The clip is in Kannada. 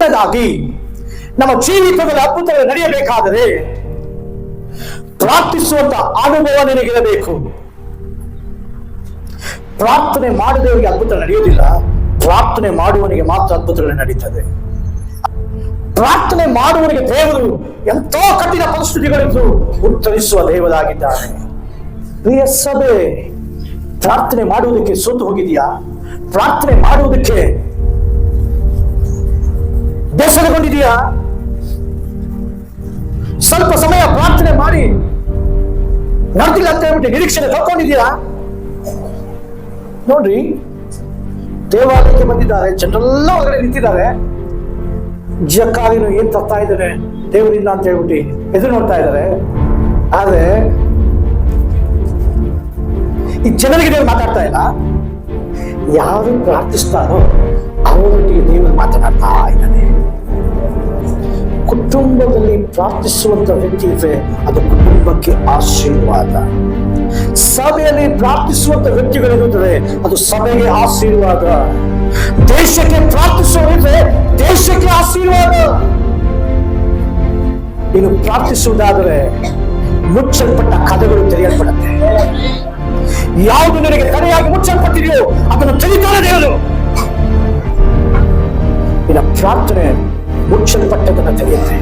ಎರಡನೇದಾಗಿ ನಮ್ಮ ಜೀವಿತದಲ್ಲಿ ಅದ್ಭುತಗಳು ನಡೆಯಬೇಕಾದರೆ ಪ್ರಾರ್ಥಿಸುವಂತ ಅನುಭವ ನಿನಗಿರಬೇಕು. ಪ್ರಾರ್ಥನೆ ಮಾಡಿದವರಿಗೆ ಅದ್ಭುತ ನಡೆಯುವುದಿಲ್ಲ, ಪ್ರಾರ್ಥನೆ ಮಾಡುವವನಿಗೆ ಮಾತ್ರ ಅದ್ಭುತಗಳು ನಡೀತದೆ. ಪ್ರಾರ್ಥನೆ ಮಾಡುವವನಿಗೆ ದೇವರು ಎಂತೋ ಕಠಿಣ ಪರಿಸ್ಥಿತಿಗಳಿದ್ದು ಉತ್ತರಿಸುವ ದೇವರಾಗಿದ್ದಾನೆ. ಪ್ರಿಯ ಸಭೆ, ಪ್ರಾರ್ಥನೆ ಮಾಡುವುದಕ್ಕೆ ಸೋತು ಹೋಗಿದೆಯಾ? ಪ್ರಾರ್ಥನೆ ಮಾಡುವುದಕ್ಕೆ ಬೇಸರಗೊಂಡಿದೆಯಾ? ಸ್ವಲ್ಪ ಸಮಯ ಪ್ರಾರ್ಥನೆ ಮಾಡಿ ನಡೆದಿಲ್ಲ ಅಂತ ಹೇಳ್ಬಿಟ್ಟು ನಿರೀಕ್ಷಣೆ ತಗೊಂಡಿದೆಯಾ? ನೋಡ್ರಿ, ದೇವಾಲಯಕ್ಕೆ ಬಂದಿದ್ದಾರೆ, ಜನರೆಲ್ಲ ಹೊರಗಡೆ ನಿಂತಿದ್ದಾರೆ. ಜಕ್ಕಾರಿನು ಏನ್ ತರ್ತಾ ಇದ್ದಾನೆ ದೇವರಿಂದ ಅಂತ ಹೇಳ್ಬಿಟ್ಟು ಎದುರು ನೋಡ್ತಾ ಇದ್ದಾರೆ. ಆದ್ರೆ ಈ ಜನರಿಗೆ ದೇವರು ಮಾತಾಡ್ತಾ ಇಲ್ಲ. ಯಾರು ಪ್ರಾರ್ಥಿಸ್ತಾರೋ ಅವರೊಟ್ಟಿಗೆ ದೇವರು ಮಾತನಾಡ್ತಾ ಇದ್ದಾನೆ. ಕುಟುಂಬದಲ್ಲಿ ಪ್ರಾರ್ಥಿಸುವಂತ ವ್ಯಕ್ತಿ ಇದ್ರೆ ಅದು ಕುಟುಂಬಕ್ಕೆ ಆಶೀರ್ವಾದ. ಸಭೆಯಲ್ಲಿ ಪ್ರಾರ್ಥಿಸುವಂತ ವ್ಯಕ್ತಿಗಳಿರುತ್ತದೆ, ಅದು ಸಭೆಗೆ ಆಶೀರ್ವಾದ. ದೇಶಕ್ಕೆ ಪ್ರಾರ್ಥಿಸುವವರಿದ್ರೆ ದೇಶಕ್ಕೆ ಆಶೀರ್ವಾದ. ಇನ್ನು ಪ್ರಾರ್ಥಿಸುವುದಾದರೆ ಮುಚ್ಚಲ್ಪಟ್ಟ ಕಥೆಗಳು ತೆರೆಯಲ್ಪಡುತ್ತೆ. ಯಾವುದು ನಿನಗೆ ತಡೆಯಾಗಿ ಮುಚ್ಚಲ್ಪಟ್ಟಿದೆಯೋ ಅದನ್ನು ತೆರೀತಾನೆ ದೇವರು. ಇನ್ನು ಪ್ರಾರ್ಥನೆ ಮುಚ್ಚಲ್ಪಟ್ಟದನ್ನು ತೆರೆಯುತ್ತೆ.